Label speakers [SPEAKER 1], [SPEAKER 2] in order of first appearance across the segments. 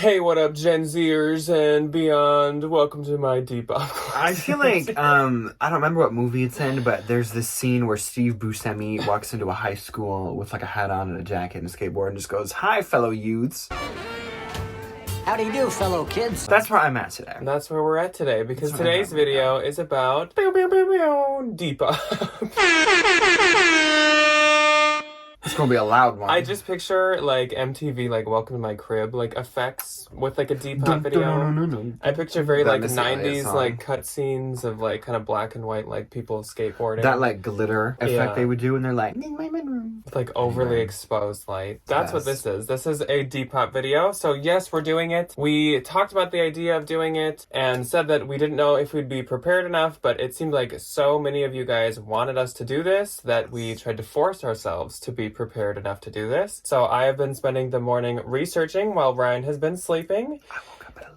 [SPEAKER 1] Hey, what up, Gen Zers and beyond? Welcome to my DEPOP.
[SPEAKER 2] I feel like, I don't remember what movie it's in, but there's this scene where Steve Buscemi walks into a high school with like a hat on and a jacket and a skateboard and just goes, "Hi, fellow youths."
[SPEAKER 3] How do you do, fellow kids?
[SPEAKER 2] That's where I'm at today.
[SPEAKER 1] And that's where we're at today, because today's video is about DEPOP.
[SPEAKER 2] It's gonna be a loud one.
[SPEAKER 1] I just picture like MTV, like Welcome to My Crib, like effects with like a DEPOP video. I picture very like 90s like cutscenes of like kind of black and white like people skateboarding.
[SPEAKER 2] That like glitter effect they would do, and they're like, "In my bedroom."
[SPEAKER 1] With like overly exposed light. That's what this is. This is a DEPOP video. So yes, we're doing it. We talked about the idea of doing it and said that we didn't know if we'd be prepared enough, but it seemed like so many of you guys wanted us to do this that we tried to force ourselves to be prepared enough to do this. So I have been spending the morning researching while Ryan has been sleeping.
[SPEAKER 2] I woke up at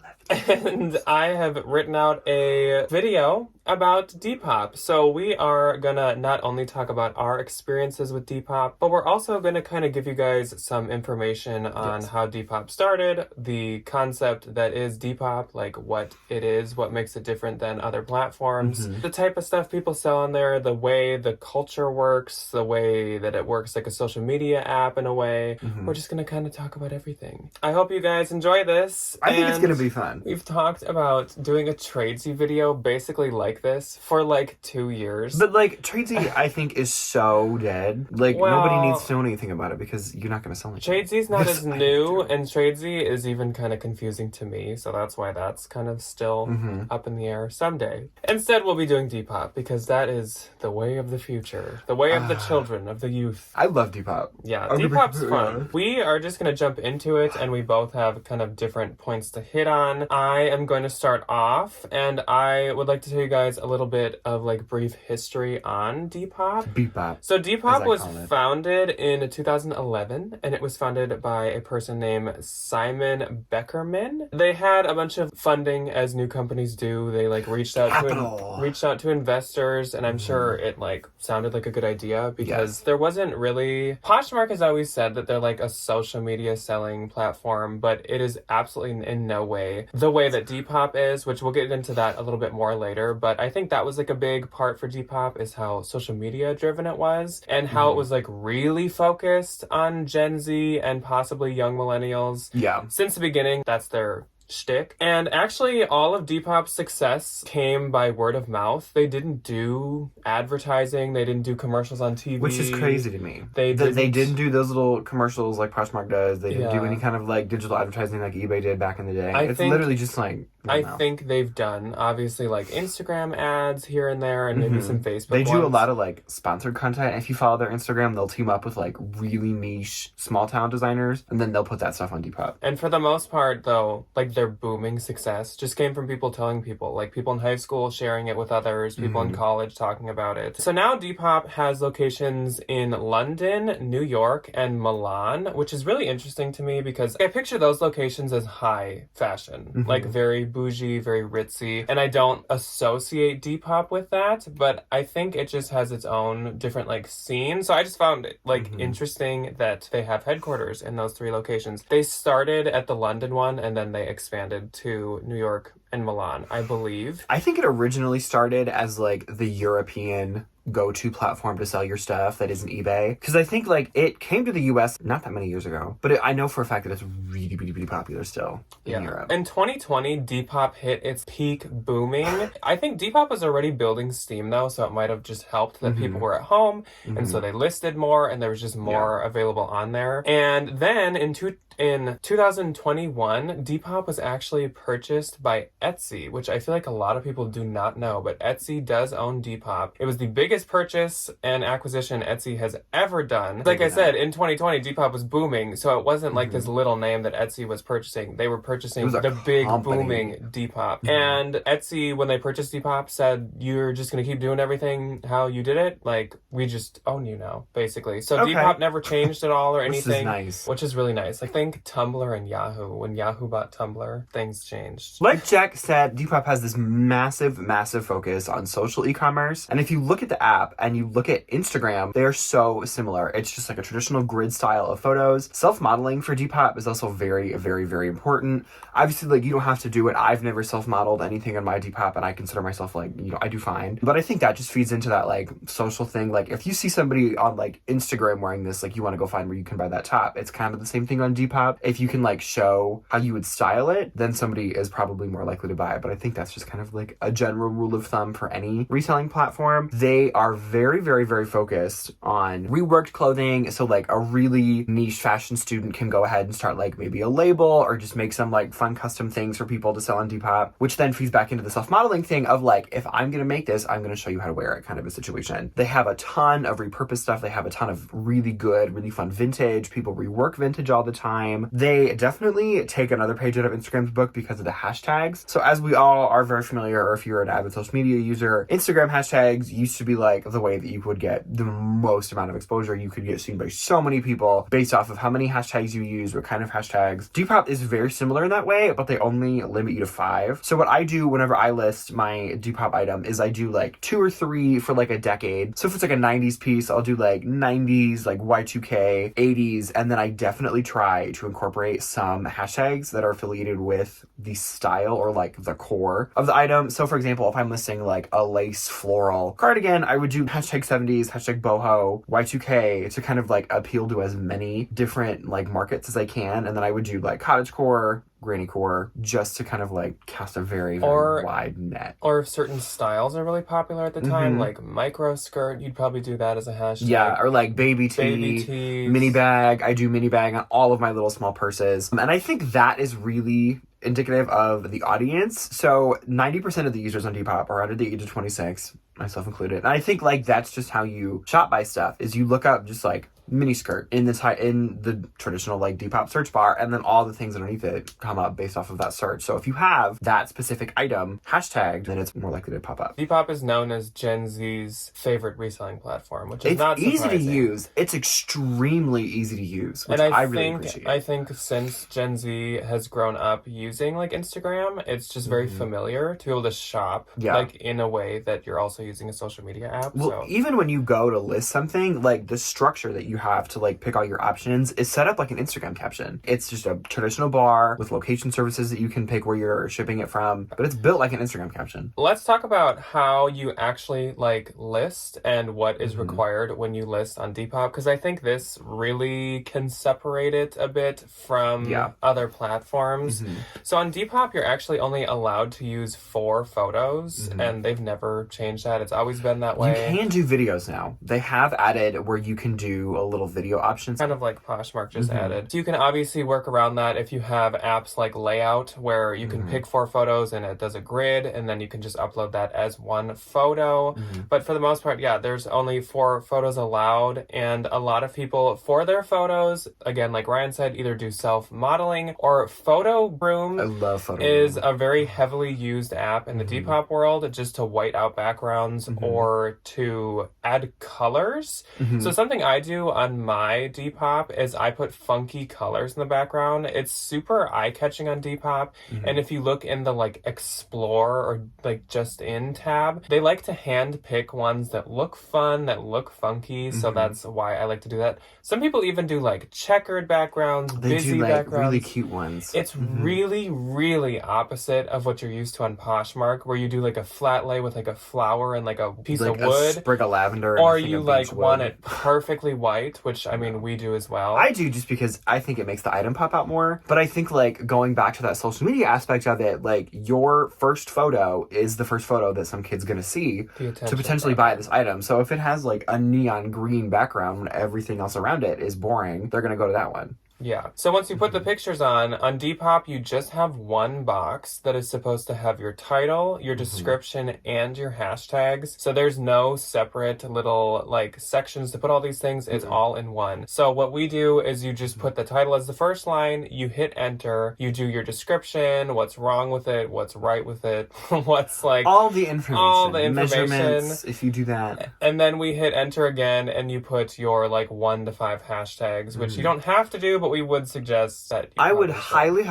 [SPEAKER 2] 11.
[SPEAKER 1] And I have written out a video about DEPOP. So we are gonna not only talk about our experiences with DEPOP, but we're also gonna kind of give you guys some information on how DEPOP started, the concept that is DEPOP, like what it is, what makes it different than other platforms, the type of stuff people sell on there, the way the culture works, the way that it works like a social media app in a way. We're just gonna kind of talk about everything. I hope you guys enjoy this.
[SPEAKER 2] I think it's gonna be fun.
[SPEAKER 1] We've talked about doing a tradesy video basically like this for like 2 years.
[SPEAKER 2] But like tradesy, I think is so dead. Like nobody needs to know anything about it because you're not gonna sell it.
[SPEAKER 1] Tradesy's not as new, and tradesy is even kind of confusing to me, so that's why that's kind of still up in the air someday. Instead, we'll be doing DEPOP because that is the way of the future, the way of the children, of the youth.
[SPEAKER 2] I love DEPOP.
[SPEAKER 1] Yeah, DEPOP's fun. We are just gonna jump into it, and we both have kind of different points to hit on. I am going to start off, and I would like to tell you guys a little bit of like brief history on DEPOP.
[SPEAKER 2] DEPOP.
[SPEAKER 1] So DEPOP was founded in 2011, and it was founded by a person named Simon Beckerman. They had a bunch of funding, as new companies do. They like reached out to investors, and I'm sure it like sounded like a good idea because there wasn't really. Poshmark has always said that they're like a social media selling platform, but it is absolutely in no way the way that DEPOP is, which we'll get into that a little bit more later. But I think that was like a big part for DEPOP is how social media driven it was, and how it was like really focused on Gen Z and possibly young millennials. Yeah. Since the beginning, that's their shtick. And actually, all of DEPOP's success came by word of mouth. They didn't do advertising. They didn't do commercials on TV.
[SPEAKER 2] Which is crazy to me.
[SPEAKER 1] They
[SPEAKER 2] didn't do those little commercials like Poshmark does. They didn't do any kind of like digital advertising like eBay did back in the day. It's literally just like...
[SPEAKER 1] I think they've done, obviously, like Instagram ads here and there, and maybe some Facebook
[SPEAKER 2] They do a lot of like sponsored content. If you follow their Instagram, they'll team up with like really niche small town designers, and then they'll put that stuff on DEPOP.
[SPEAKER 1] And for the most part, though, like their booming success just came from people telling people, like people in high school sharing it with others, people in college talking about it. So now DEPOP has locations in London, New York, and Milan, which is really interesting to me because I picture those locations as high fashion, like very bougie, very ritzy, and I don't associate DEPOP with that, but I think it just has its own different like scene. So I just found it like interesting that they have headquarters in those 3 locations. They started at the London one, and then they expanded to New York and Milan, I believe.
[SPEAKER 2] I think it originally started as like the European go-to platform to sell your stuff that isn't eBay, because I think like it came to the US not that many years ago, but I know for a fact that it's really popular still in Europe.
[SPEAKER 1] In 2020, DEPOP hit its peak booming. I think DEPOP was already building steam though, so it might have just helped that people were at home, and so they listed more, and there was just more available on there. And then in 2021, DEPOP was actually purchased by Etsy, which I feel like a lot of people do not know, but Etsy does own DEPOP. It was the biggest purchase and acquisition Etsy has ever done. Like I said, in 2020, DEPOP was booming, so it wasn't like this little name that Etsy was purchasing. They were purchasing the big booming DEPOP. And Etsy, when they purchased DEPOP, said, "You're just going to keep doing everything how you did it? Like, we just own you now," basically. So DEPOP never changed at all or anything.
[SPEAKER 2] Which is nice.
[SPEAKER 1] Which is really nice. I think Tumblr and Yahoo, when Yahoo bought Tumblr, things changed.
[SPEAKER 2] Like Jack Zach said Depop has this massive, massive focus on social e-commerce. And if you look at the app and you look at Instagram, they are so similar. It's just like a traditional grid style of photos. Self-modeling for Depop is also very, very, very important. Obviously, like, you don't have to do it. I've never self-modeled anything on my Depop, and I consider myself, like, you know, I do fine. But I think that just feeds into that, like, social thing. Like, if you see somebody on, like, Instagram wearing this, like, you want to go find where you can buy that top. It's kind of the same thing on Depop. If you can, like, show how you would style it, then somebody is probably more likely to buy it. But I think that's just kind of like a general rule of thumb for any reselling platform. They are very, very, very focused on reworked clothing. So like a really niche fashion student can go ahead and start like maybe a label or just make some like fun custom things for people to sell on Depop, which then feeds back into the self-modeling thing of like, if I'm going to make this, I'm going to show you how to wear it kind of a situation. They have a ton of repurposed stuff. They have a ton of really good, really fun vintage. People rework vintage all the time. They definitely take another page out of Instagram's book because of the hashtags. So as we all are very familiar, or if you're an avid social media user, Instagram hashtags used to be like the way that you would get the most amount of exposure. You could get seen by so many people based off of how many hashtags you use, what kind of hashtags. Depop is very similar in that way, but they only limit you to 5. So what I do whenever I list my Depop item is I do like 2 or 3 for like a decade. So if it's like a 90s piece, I'll do like 90s, like Y2K, 80s, and then I definitely try to incorporate some hashtags that are affiliated with the style or like the core of the item. So for example, if I'm listing like a lace floral cardigan, I would do hashtag 70s, hashtag boho, Y2K to kind of like appeal to as many different like markets as I can. And then I would do like cottagecore, granny core, just to kind of like cast a very, very wide net.
[SPEAKER 1] Or if certain styles are really popular at the time, like micro skirt, you'd probably do that as a hashtag.
[SPEAKER 2] Yeah, or like baby tee, mini bag. I do mini bag on all of my little small purses. And I think that is really indicative of the audience. So 90% of the users on Depop are under the age of 26, myself included. And I think like that's just how you shop by stuff, is you look up just like mini skirt in the traditional like Depop search bar, and then all the things underneath it come up based off of that search. So if you have that specific item hashtagged, then it's more likely to pop up.
[SPEAKER 1] Depop is known as Gen Z's favorite reselling platform, which is not surprising.
[SPEAKER 2] It's easy to use. It's extremely easy to use, which I really appreciate.
[SPEAKER 1] I think since Gen Z has grown up using like Instagram, it's just very familiar to be able to shop like in a way that you're also using a social media app.
[SPEAKER 2] Well, even when you go to list something, like the structure that you have to like pick all your options is set up like an Instagram caption. It's just a traditional bar with location services that you can pick where you're shipping it from, but it's built like an Instagram caption.
[SPEAKER 1] Let's talk about how you actually like list and what is required when you list on Depop, because I think this really can separate it a bit from other platforms. So on Depop, you're actually only allowed to use 4 photos, and they've never changed that. It's always been that way.
[SPEAKER 2] You can do videos now. They have added where you can do a little video options.
[SPEAKER 1] Kind of like Poshmark just added. So you can obviously work around that if you have apps like Layout, where you can pick 4 photos and it does a grid, and then you can just upload that as one photo. But for the most part, there's only 4 photos allowed, and a lot of people, for their photos, again, like Ryan said, either do self-modeling or Photo Broom.
[SPEAKER 2] I love Photo
[SPEAKER 1] is
[SPEAKER 2] Broom.
[SPEAKER 1] a very heavily used app in the Depop world, just to white out backgrounds or to add colors. So something I do on my Depop is I put funky colors in the background. It's super eye-catching on Depop. And if you look in the like Explore or like Just In tab, they like to hand pick ones that look fun, that look funky. So that's why I like to do that. Some people even do like checkered backgrounds, busy backgrounds.
[SPEAKER 2] Really cute ones.
[SPEAKER 1] It's really, really opposite of what you're used to on Poshmark, where you do like a flat lay with like a flower and like a piece of wood.
[SPEAKER 2] A sprig of lavender.
[SPEAKER 1] Or you like want it perfectly white, which I mean, we do as well.
[SPEAKER 2] I do, just because I think it makes the item pop out more. But I think like going back to that social media aspect of it, like your first photo is the first photo that some kid's gonna see to potentially buy this item. So if it has like a neon green background when everything else around it is boring, they're gonna go to that one.
[SPEAKER 1] Yeah. So once you put the pictures on Depop, you just have one box that is supposed to have your title, your description, and your hashtags. So there's no separate little like sections to put all these things. It's all in one. So what we do is you just put the title as the first line, you hit enter, you do your description, what's wrong with it, what's right with it, what's like...
[SPEAKER 2] All the information.
[SPEAKER 1] Measurements,
[SPEAKER 2] if you do that.
[SPEAKER 1] And then we hit enter again, and you put your like 1 to 5 hashtags, which you don't have to do, but but we would suggest that
[SPEAKER 2] I would highly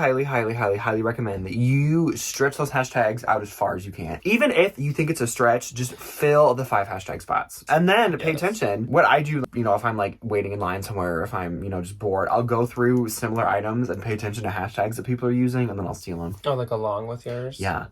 [SPEAKER 2] recommend that you stretch those hashtags out as far as you can. Even if you think it's a stretch, just fill the 5 hashtag spots. And then pay attention. What I do, if I'm like waiting in line somewhere, if I'm, just bored, I'll go through similar items and pay attention to hashtags that people are using, and then I'll steal them.
[SPEAKER 1] Oh, like along with yours?
[SPEAKER 2] Yeah.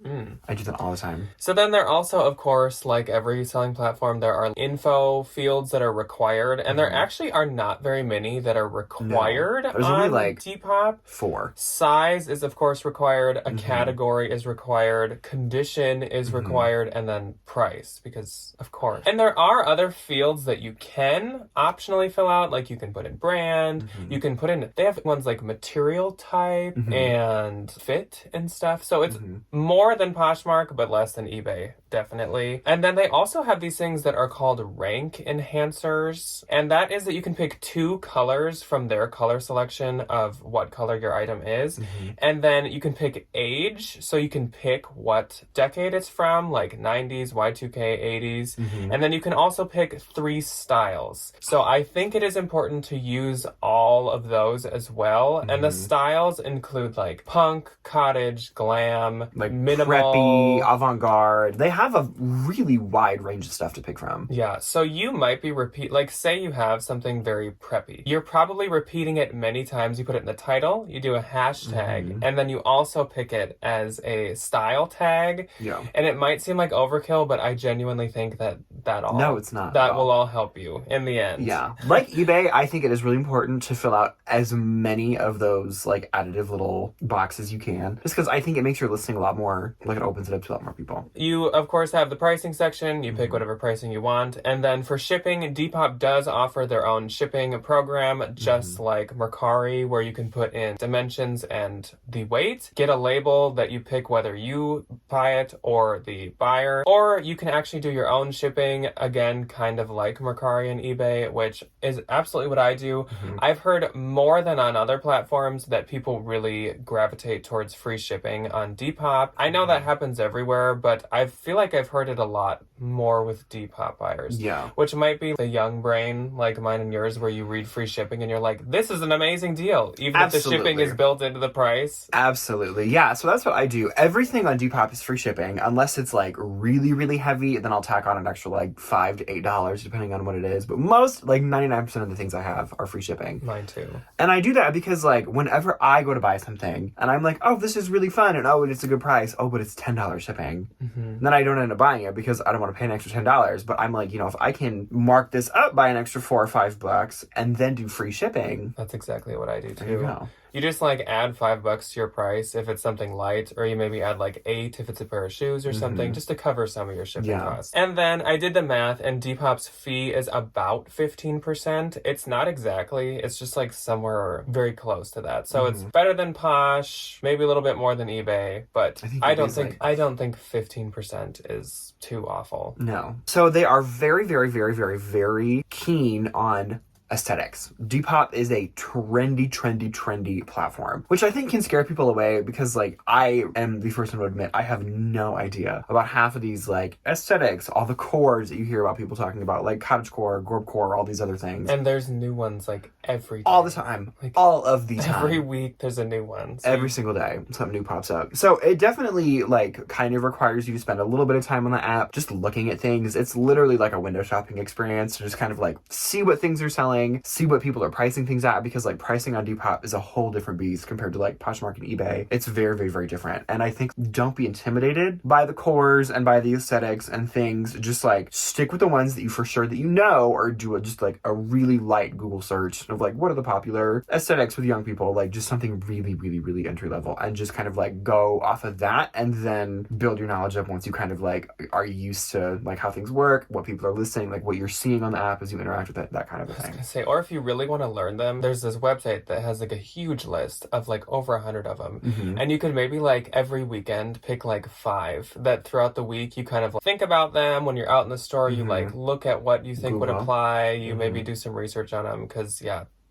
[SPEAKER 2] I do that all the time.
[SPEAKER 1] So then there also, of course, like every selling platform, there are info fields that are required, and there actually are not very many that are required
[SPEAKER 2] There's
[SPEAKER 1] on
[SPEAKER 2] only like
[SPEAKER 1] Depop.
[SPEAKER 2] 4.
[SPEAKER 1] Size is, of course, required. A category is required. Condition is required. And then price, because, of course. And there are other fields that you can optionally fill out. Like you can put in brand. You can put in... They have ones like material type and fit and stuff. So it's more than Poshmark, but less than eBay, definitely. And then they also have these things that are called rank enhancers. And that is that you can pick 2 colors from their color selection of what color your item is. And then you can pick age. So you can pick what decade it's from, like 90s, Y2K, 80s. And then you can also pick 3 styles. So I think it is important to use all of those as well. And the styles include like punk, cottage, glam,
[SPEAKER 2] like
[SPEAKER 1] minimal,
[SPEAKER 2] preppy, avant-garde. They have a really wide range of stuff to pick from.
[SPEAKER 1] Yeah, so you might be like say you have something very preppy. You're probably repeating it many times. You put it in the title, you do a hashtag, and then you also pick it as a style tag.
[SPEAKER 2] Yeah.
[SPEAKER 1] And it might seem like overkill, but I genuinely think that
[SPEAKER 2] No, it's not.
[SPEAKER 1] That will all help you in the end.
[SPEAKER 2] Yeah. Like eBay, I think it is really important to fill out as many of those like additive little boxes you can. Just because I think it makes your listing a lot more, like it opens it up to a lot more people.
[SPEAKER 1] You, of course, have the pricing section. You pick whatever pricing you want. And then for shipping, Depop does offer their own shipping program, just like Mercari, where you can put in dimensions and the weight. Get a label that you pick whether you buy it or the buyer. Or you can actually do your own shipping, again, kind of like Mercari and eBay, which is absolutely what I do. I've heard more than on other platforms that people really gravitate towards free shipping on Depop. I know that happens everywhere, but I feel like I've heard it a lot more with Depop buyers.
[SPEAKER 2] Yeah.
[SPEAKER 1] Which might be the young brain, like mine and yours, where you read free shipping and you're like, this is an amazing deal, even if the shipping is built into the price.
[SPEAKER 2] Absolutely. Yeah, so that's what I do. Everything on Depop is free shipping, unless it's like really, really heavy, then I'll tack on an extra like $5 to $8, depending on what it is. But most, like 99% of the things I have are free shipping.
[SPEAKER 1] Mine too.
[SPEAKER 2] And I do that because like whenever I go to buy something and I'm like, oh, this is really fun, and oh, it's a good price, oh, but it's $10 shipping. And then I don't end up buying it because I don't want to pay an extra $10. But I'm like, if I can mark this up by an extra $4 or $5 and then do free shipping.
[SPEAKER 1] That's exactly what I do too.
[SPEAKER 2] There you go.
[SPEAKER 1] You just like add $5 to your price if it's something light, or you maybe add like $8 if it's a pair of shoes or something, just to cover some of your shipping costs. And then I did the math, and Depop's fee is about 15%. It's not exactly, it's just like somewhere very close to that. So it's better than Posh, maybe a little bit more than eBay, but I don't think 15% is too awful.
[SPEAKER 2] No. So they are very, very, very, very, very keen on aesthetics. Depop is a trendy platform, which I think can scare people away because like I am the first one to admit I have no idea about half of these like aesthetics, all the cores that you hear about people talking about, like cottagecore, gorbcore, all these other things.
[SPEAKER 1] And there's new ones like every day.
[SPEAKER 2] All the time. Like, all of the time.
[SPEAKER 1] Every week there's a new one. So
[SPEAKER 2] every single day something new pops up. So it definitely like kind of requires you to spend a little bit of time on the app just looking at things. It's literally like a window shopping experience to just kind of like see what things are selling, see what people are pricing things at, because like pricing on Depop is a whole different beast compared to like Poshmark and eBay. It's very, very, very different. And I think don't be intimidated by the cores and by the aesthetics and things. Just like stick with the ones that you for sure that you know, or do just like a really light Google search of like what are the popular aesthetics with young people, like just something really, really, really entry level, and just kind of like go off of that and then build your knowledge up once you kind of like are used to like how things work, what people are listing, like what you're seeing on the app as you interact with it, that kind of a thing.
[SPEAKER 1] Or if you really want to learn them, there's this website that has like a huge list of like over 100 of them. And you could maybe like every weekend pick like 5 that throughout the week you kind of like, think about them when you're out in the store. You like look at what you think would apply. You maybe do some research on them because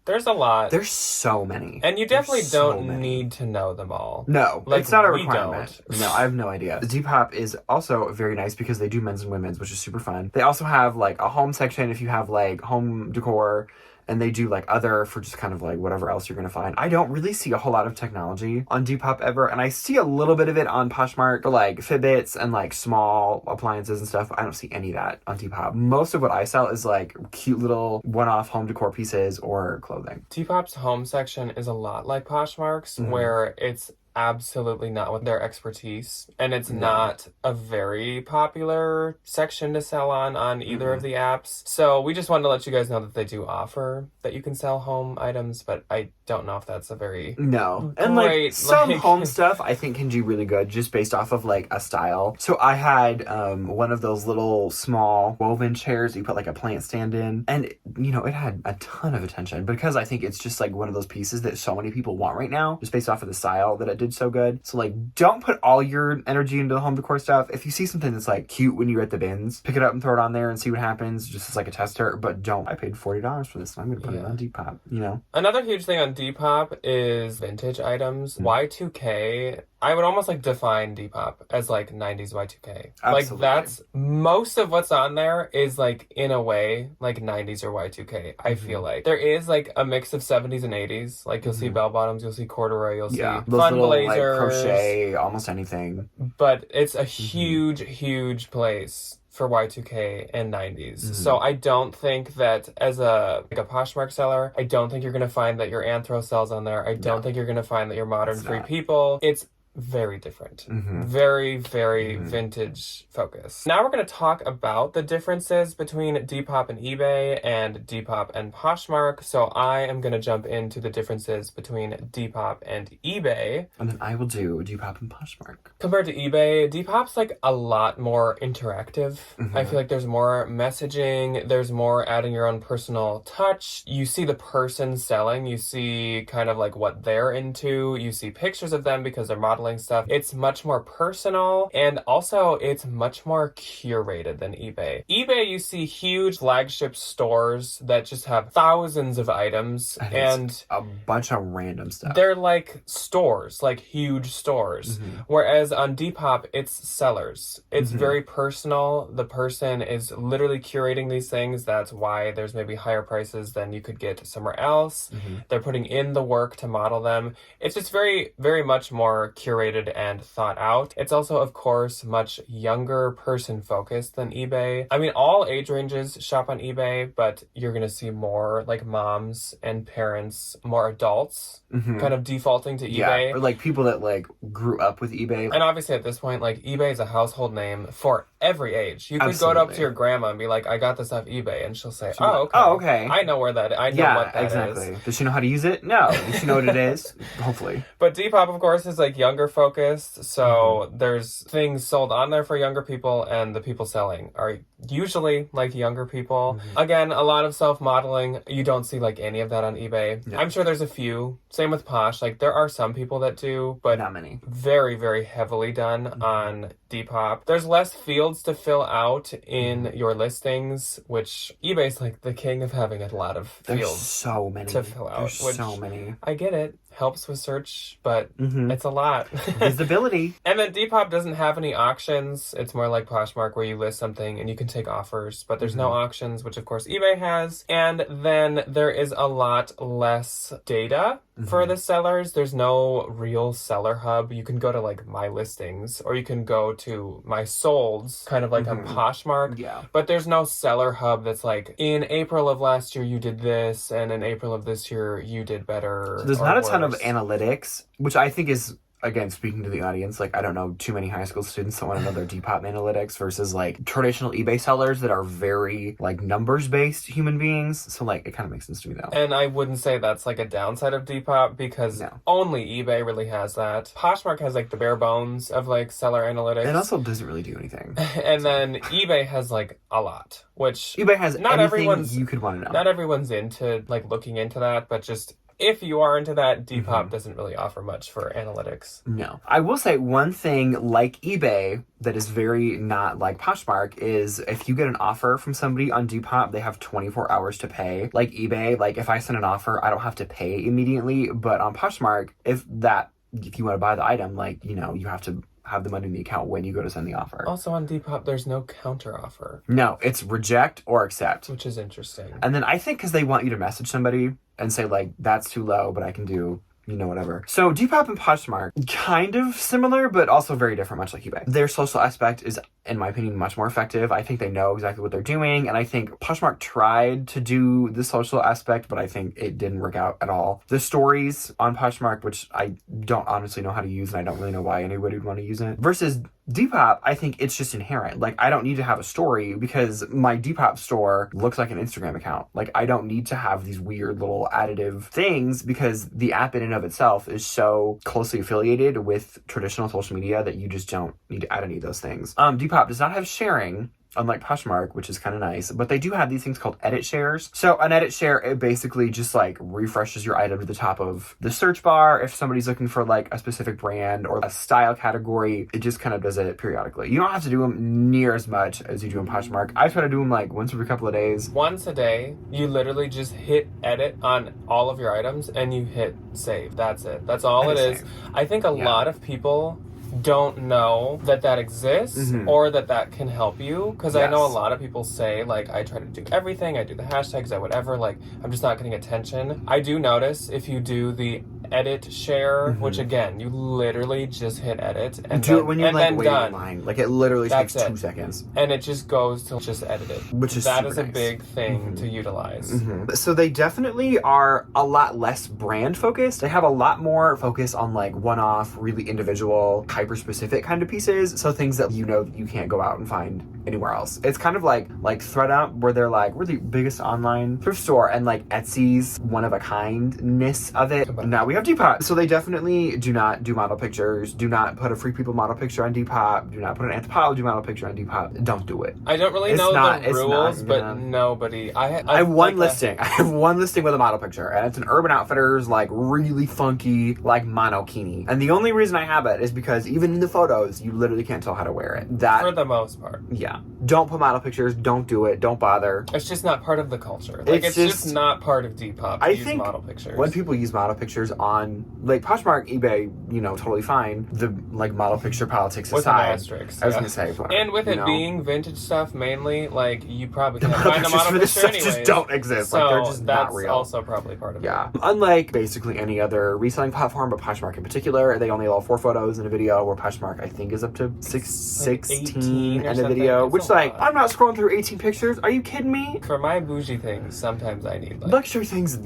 [SPEAKER 1] there's a lot.
[SPEAKER 2] There's so many.
[SPEAKER 1] And you definitely don't need to know them all.
[SPEAKER 2] No,
[SPEAKER 1] like,
[SPEAKER 2] it's not a
[SPEAKER 1] we
[SPEAKER 2] requirement.
[SPEAKER 1] don't.
[SPEAKER 2] No, I have no idea. Depop is also very nice because they do men's and women's, which is super fun. They also have like a home section if you have like home decor And they do like other for just kind of like whatever else you're going to find. I don't really see a whole lot of technology on Depop ever. And I see a little bit of it on Poshmark for like Fitbits and like small appliances and stuff. I don't see any of that on Depop. Most of what I sell is like cute little one-off home decor pieces or clothing.
[SPEAKER 1] Depop's home section is a lot like Poshmark's, where it's absolutely not with their expertise, and it's not a very popular section to sell on either of the apps. So we just wanted to let you guys know that they do offer that you can sell home items, but I don't know if that's a very
[SPEAKER 2] and like some home stuff I think can do really good just based off of like a style. So I had one of those little small woven chairs you put like a plant stand in, and it had a ton of attention because I think it's just like one of those pieces that so many people want right now just based off of the style that it did so good. So like, don't put all your energy into the home decor stuff. If you see something that's like cute when you're at the bins, pick it up and throw it on there and see what happens, just as like a tester. But don't. I paid $40 for this, and I'm gonna put it on Depop.
[SPEAKER 1] Another huge thing on Depop is vintage items. Y2K, I would almost like define Depop as like 90s Y2K.
[SPEAKER 2] Absolutely.
[SPEAKER 1] Like that's most of what's on there is like in a way like 90s or Y2K. I feel like there is like a mix of 70s and 80s. Like you'll see bell bottoms, you'll see corduroy, you'll see
[SPEAKER 2] those
[SPEAKER 1] fun
[SPEAKER 2] little,
[SPEAKER 1] blazers,
[SPEAKER 2] like, crochet, almost anything.
[SPEAKER 1] But it's a huge place for Y2K and 90s. So I don't think that as a Poshmark seller, I don't think you're going to find that your Anthro sells on there. I don't think you're going to find that your Modern Free People. It's very different. Very vintage focus. Now we're going to talk about the differences between Depop and eBay and Depop and Poshmark. So I am going to jump into the differences between Depop and eBay.
[SPEAKER 2] And then I will do Depop and Poshmark.
[SPEAKER 1] Compared to eBay, Depop's like a lot more interactive. I feel like there's more messaging, there's more adding your own personal touch. You see the person selling, you see kind of like what they're into, you see pictures of them because they're modeling stuff. It's much more personal, and also it's much more curated than eBay. eBay, you see huge flagship stores that just have thousands of items and
[SPEAKER 2] a bunch of random stuff.
[SPEAKER 1] They're like stores, like huge stores. Whereas on Depop, it's sellers. It's very personal. The person is literally curating these things. That's why there's maybe higher prices than you could get somewhere else. They're putting in the work to model them. It's just very much more curated and thought out. It's also, of course, much younger person focused than eBay. I mean, all age ranges shop on eBay, but you're going to see more like moms and parents, more adults kind of defaulting to eBay.
[SPEAKER 2] Or like people that like grew up with eBay.
[SPEAKER 1] And obviously at this point, like eBay is a household name for every age. You could go up to your grandma and be like, I got this off eBay. And she'll say, okay. I know where that is. I know what that is.
[SPEAKER 2] Does she know how to use it? No. Does she know what it is? Hopefully.
[SPEAKER 1] But Depop, of course, is like younger focused. So there's things sold on there for younger people, and the people selling are usually like younger people. Again, a lot of self-modeling. You don't see like any of that on eBay. I'm sure there's a few. Same with Posh. Like there are some people that do, but
[SPEAKER 2] not many.
[SPEAKER 1] Very heavily done on Depop. There's less fields to fill out in your listings, which eBay's like the king of having a lot of fields
[SPEAKER 2] so many
[SPEAKER 1] to fill out.
[SPEAKER 2] There's so many.
[SPEAKER 1] I get it. Helps with search, but it's a lot.
[SPEAKER 2] Visibility.
[SPEAKER 1] And then Depop doesn't have any auctions. It's more like Poshmark where you list something and you can take offers, but there's no auctions, which of course eBay has. And then there is a lot less data for the sellers. There's no real seller hub. You can go to like My Listings or you can go to My Solds, kind of like on Poshmark.
[SPEAKER 2] Yeah.
[SPEAKER 1] But there's no seller hub that's like, in April of last year you did this, and in April of this year you did better.
[SPEAKER 2] So there's not a ton of analytics, which I think is, again, speaking to the audience, like I don't know too many high school students that want to know their Depop analytics versus like traditional eBay sellers that are very like numbers based human beings. So like it kind of makes sense to me though.
[SPEAKER 1] And I wouldn't say that's like a downside of Depop because only eBay really has that. Poshmark has like the bare bones of like seller analytics.
[SPEAKER 2] It also doesn't really do anything.
[SPEAKER 1] And then eBay has like a lot, which
[SPEAKER 2] eBay has
[SPEAKER 1] not
[SPEAKER 2] everything you could want to know.
[SPEAKER 1] Not everyone's into like looking into that, but just if you are into that, Depop doesn't really offer much for analytics.
[SPEAKER 2] No. I will say one thing like eBay that is very not like Poshmark is if you get an offer from somebody on Depop, they have 24 hours to pay. Like eBay, like if I send an offer, I don't have to pay immediately. But on Poshmark, if you want to buy the item, like, you know, you have to have the money in the account when you go to send the offer.
[SPEAKER 1] Also on Depop, there's no counter offer.
[SPEAKER 2] No, it's reject or accept.
[SPEAKER 1] Which is interesting.
[SPEAKER 2] And then I think because they want you to message somebody and say, like, that's too low, but I can do, you know, whatever. So Depop and Poshmark, kind of similar, but also very different, much like eBay. Their social aspect is, in my opinion, much more effective. I think they know exactly what they're doing, and I think Poshmark tried to do the social aspect, but I think it didn't work out at all. The stories on Poshmark, which I don't honestly know how to use, and I don't really know why anybody would want to use it, versus Depop, I think it's just inherent. Like, I don't need to have a story because my Depop store looks like an Instagram account. Like, I don't need to have these weird little additive things because the app in and of itself is so closely affiliated with traditional social media that you just don't need to add any of those things. Depop does not have sharing, unlike Poshmark, which is kind of nice, but they do have these things called edit shares. So an edit share, it basically just like refreshes your item to the top of the search bar. If somebody's looking for like a specific brand or a style category, it just kind of does it periodically. You don't have to do them near as much as you do in Poshmark. I try to do them like once every couple of days.
[SPEAKER 1] Once a day, you literally just hit edit on all of your items and you hit save. That's it. That's all it is. I think a lot of people don't know that exists or that can help you, because I know a lot of people say, like, I try to do everything, I do the hashtags, I whatever, like, I'm just not getting attention. I do notice if you do the edit share, which again, you literally just hit edit and
[SPEAKER 2] do
[SPEAKER 1] then,
[SPEAKER 2] it when you're
[SPEAKER 1] and
[SPEAKER 2] like
[SPEAKER 1] then
[SPEAKER 2] waiting
[SPEAKER 1] done.
[SPEAKER 2] in line. Like, it literally
[SPEAKER 1] That's
[SPEAKER 2] takes
[SPEAKER 1] it.
[SPEAKER 2] 2 seconds.
[SPEAKER 1] And it just goes to just edit it.
[SPEAKER 2] Which is
[SPEAKER 1] that
[SPEAKER 2] super
[SPEAKER 1] is a
[SPEAKER 2] nice.
[SPEAKER 1] big thing to utilize.
[SPEAKER 2] So they definitely are a lot less brand focused. They have a lot more focus on like one-off, really individual, hyper-specific kind of pieces. So things that you know that you can't go out and find anywhere else. It's kind of like ThredUp, where they're like, we're the biggest online thrift store, and like Etsy's one of a kindness of it. Now we have Depop. So they definitely do not do model pictures, do not put a Free People model picture on Depop, do not put an Anthropology model picture on Depop. Don't do it.
[SPEAKER 1] I don't really know the rules, but nobody. I have one
[SPEAKER 2] listing. I have one listing with a model picture, and it's an Urban Outfitters, like, really funky, like, monokini. And the only reason I have it is because even in the photos, you literally can't tell how to wear it.
[SPEAKER 1] For the most part.
[SPEAKER 2] Yeah. Don't put model pictures. Don't do it. Don't bother.
[SPEAKER 1] It's just not part of the culture. Like, it's just not part of Depop to use model pictures.
[SPEAKER 2] When people use model pictures on, like, Poshmark, eBay, you know, totally fine. The, like, model picture politics
[SPEAKER 1] with
[SPEAKER 2] aside.
[SPEAKER 1] An asterisk,
[SPEAKER 2] I was going to say. But,
[SPEAKER 1] and with it being vintage stuff mainly, like, you probably can't
[SPEAKER 2] model
[SPEAKER 1] find a model
[SPEAKER 2] for this
[SPEAKER 1] picture
[SPEAKER 2] stuff
[SPEAKER 1] anyways.
[SPEAKER 2] just don't exist.
[SPEAKER 1] So
[SPEAKER 2] like, they're just not real.
[SPEAKER 1] That's also probably part of it.
[SPEAKER 2] Yeah. Unlike basically any other reselling platform, but Poshmark in particular, they only allow 4 photos in a video, where Poshmark, I think, is up to 16 in a video. Which, like, I'm not scrolling through 18 pictures. Are you kidding me?
[SPEAKER 1] For my bougie things, sometimes I need, like,
[SPEAKER 2] luxury things.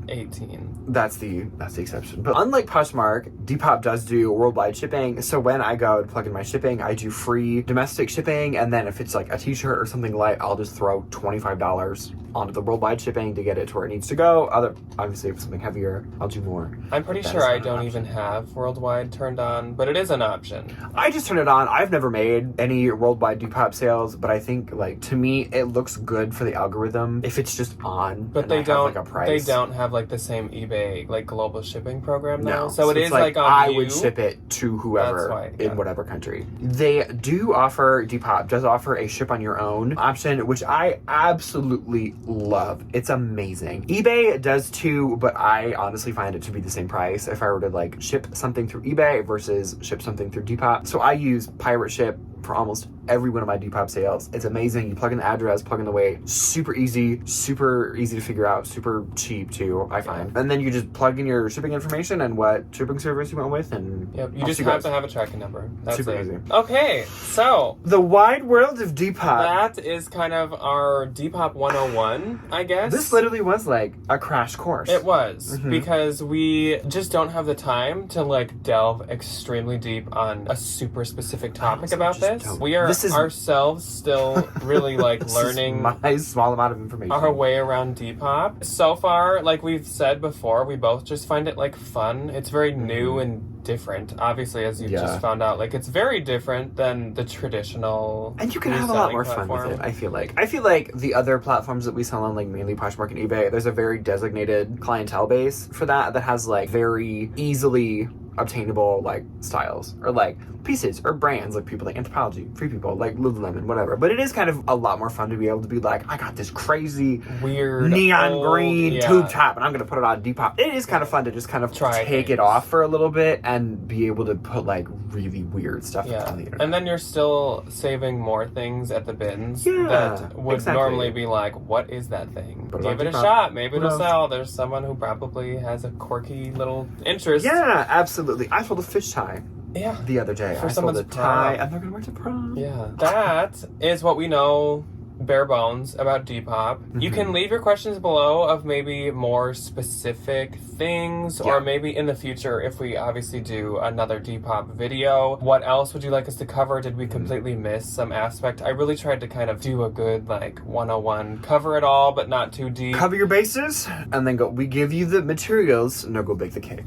[SPEAKER 1] 18.
[SPEAKER 2] That's the exception. But unlike Poshmark, Depop does do worldwide shipping. So when I go to plug in my shipping, I do free domestic shipping, and then if it's like a t-shirt or something light, I'll just throw $25 onto the worldwide shipping to get it to where it needs to go. Obviously, if it's something heavier, I'll do more.
[SPEAKER 1] I'm pretty sure I don't even have worldwide turned on, but it is an option.
[SPEAKER 2] I just turn it on. I've never made any worldwide Depop sales, but I think, like, to me, it looks good for the algorithm if it's just on.
[SPEAKER 1] But they don't.
[SPEAKER 2] Have, like, a price.
[SPEAKER 1] They don't have like the same eBay like global shipping program now.
[SPEAKER 2] No.
[SPEAKER 1] So it is like on
[SPEAKER 2] I
[SPEAKER 1] you.
[SPEAKER 2] would ship it to whoever in whatever country. They do offer, Depop does offer a ship on your own option, which I absolutely love. It's amazing. eBay does too, but I honestly find it to be the same price if I were to like ship something through eBay versus ship something through Depop. So I use Pirate Ship for almost every one of my Depop sales. It's amazing. You plug in the address, plug in the weight, super easy to figure out, super cheap too, I find. And then you just plug in your shipping information and what shipping service you went with, and
[SPEAKER 1] you just have to have a tracking number. That's
[SPEAKER 2] super
[SPEAKER 1] it.
[SPEAKER 2] easy.
[SPEAKER 1] Okay, so
[SPEAKER 2] the wide world of Depop.
[SPEAKER 1] That is kind of our Depop 101, I guess.
[SPEAKER 2] This literally was like a crash course.
[SPEAKER 1] It was, because we just don't have the time to like delve extremely deep on a super specific topic about this. We are ourselves still really like learning
[SPEAKER 2] my small amount of information
[SPEAKER 1] our way around Depop. So far, like we've said before, we both just find it like fun. It's very new and different. Obviously, as you've just found out, like it's very different than the traditional.
[SPEAKER 2] And you can have a lot more fun with it, I feel like. I feel like the other platforms that we sell on, like mainly Poshmark and eBay, there's a very designated clientele base for that has like very easily obtainable like styles or like pieces or brands, like people like Anthropologie, Free People, like Lululemon, whatever. But it is kind of a lot more fun to be able to be like, I got this crazy
[SPEAKER 1] weird
[SPEAKER 2] neon
[SPEAKER 1] old,
[SPEAKER 2] green
[SPEAKER 1] yeah.
[SPEAKER 2] tube top and I'm gonna put it on Depop. It is kind of fun to just kind of
[SPEAKER 1] Try
[SPEAKER 2] take
[SPEAKER 1] things.
[SPEAKER 2] it off for a little bit and be able to put like really weird stuff
[SPEAKER 1] Yeah,
[SPEAKER 2] on the internet.
[SPEAKER 1] and then you're still saving more things at the bins
[SPEAKER 2] Yeah,
[SPEAKER 1] that would
[SPEAKER 2] exactly.
[SPEAKER 1] normally be like, what is that thing?
[SPEAKER 2] Put it
[SPEAKER 1] Give
[SPEAKER 2] on
[SPEAKER 1] it a
[SPEAKER 2] Depop.
[SPEAKER 1] shot. Maybe
[SPEAKER 2] Who
[SPEAKER 1] it'll
[SPEAKER 2] knows?
[SPEAKER 1] sell. There's someone who probably has a quirky little interest.
[SPEAKER 2] Yeah, absolutely. I sold a fish tie
[SPEAKER 1] Yeah.
[SPEAKER 2] the other day.
[SPEAKER 1] For
[SPEAKER 2] I sold a
[SPEAKER 1] someone's
[SPEAKER 2] tie
[SPEAKER 1] prom.
[SPEAKER 2] and they're gonna wear it to prom.
[SPEAKER 1] Yeah. That is what we know bare bones about Depop. You
[SPEAKER 2] Mm-hmm.
[SPEAKER 1] can leave your questions below of maybe more specific things,
[SPEAKER 2] Yeah.
[SPEAKER 1] or maybe in the future, if we obviously do another Depop video, what else would you like us to cover? Did we completely miss some aspect? I really tried to kind of do a good like 101, cover it all, but not too deep.
[SPEAKER 2] Cover your bases and then go. We give you the materials. Now go bake the cake.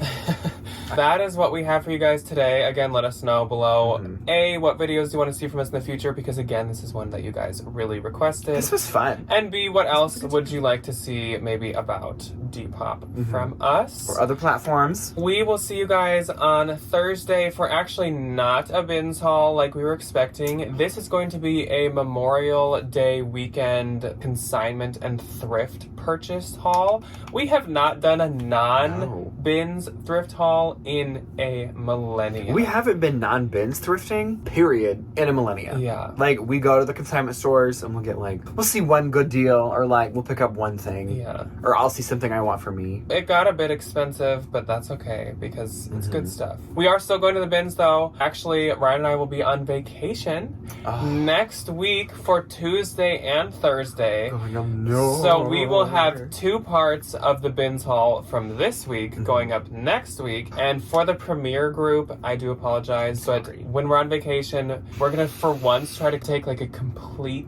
[SPEAKER 1] That is what we have for you guys today. Again, let us know below,
[SPEAKER 2] Mm-hmm.
[SPEAKER 1] A, what videos do you want to see from us in the future, because again, this is one that you guys really requested.
[SPEAKER 2] This was fun.
[SPEAKER 1] And B, what else would you like to see maybe about Depop from us?
[SPEAKER 2] Or other platforms.
[SPEAKER 1] We will see you guys on Thursday for actually not a bins haul like we were expecting. This is going to be a Memorial Day weekend consignment and thrift purchase haul. We have not done a non-bins thrift haul in a millennia.
[SPEAKER 2] We haven't been non-bins thrifting, period, in a millennia.
[SPEAKER 1] Yeah.
[SPEAKER 2] Like, we go to the consignment stores and we'll get like, we'll see one good deal or like, we'll pick up one thing.
[SPEAKER 1] Yeah.
[SPEAKER 2] Or I'll see something I want for me.
[SPEAKER 1] It got a bit expensive, but that's okay because it's good stuff. We are still going to the bins though. Actually, Ryan and I will be on vacation next week for Tuesday and Thursday.
[SPEAKER 2] Oh, no.
[SPEAKER 1] So we will have 2 parts of the bins haul from this week going up next week. And for the premiere group, I do apologize, but
[SPEAKER 2] Sorry.
[SPEAKER 1] when we're on vacation, we're gonna for once try to take like a complete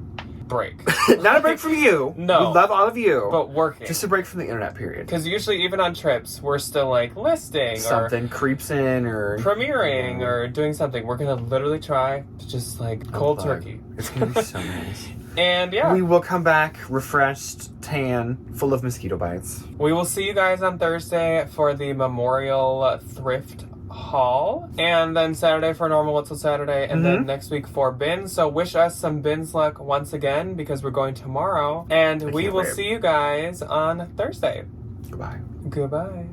[SPEAKER 1] break.
[SPEAKER 2] Not a break from you.
[SPEAKER 1] No.
[SPEAKER 2] We love all of you.
[SPEAKER 1] But working.
[SPEAKER 2] Just a break from the internet, period.
[SPEAKER 1] Because usually even on trips, we're still like listing
[SPEAKER 2] Something creeps in or
[SPEAKER 1] premiering or doing something. We're gonna literally try to just like cold
[SPEAKER 2] Unplug.
[SPEAKER 1] turkey.
[SPEAKER 2] It's gonna be so nice.
[SPEAKER 1] And yeah,
[SPEAKER 2] We will come back refreshed, tan, full of mosquito bites.
[SPEAKER 1] we will see you guys on Thursday for the Memorial Thrift Haul, and then Saturday for normal What's Till Saturday, and then next week for bins. So wish us some bins luck once again because we're going tomorrow, and we
[SPEAKER 2] can't
[SPEAKER 1] will
[SPEAKER 2] wait.
[SPEAKER 1] see you guys on Thursday.
[SPEAKER 2] Goodbye.
[SPEAKER 1] Goodbye.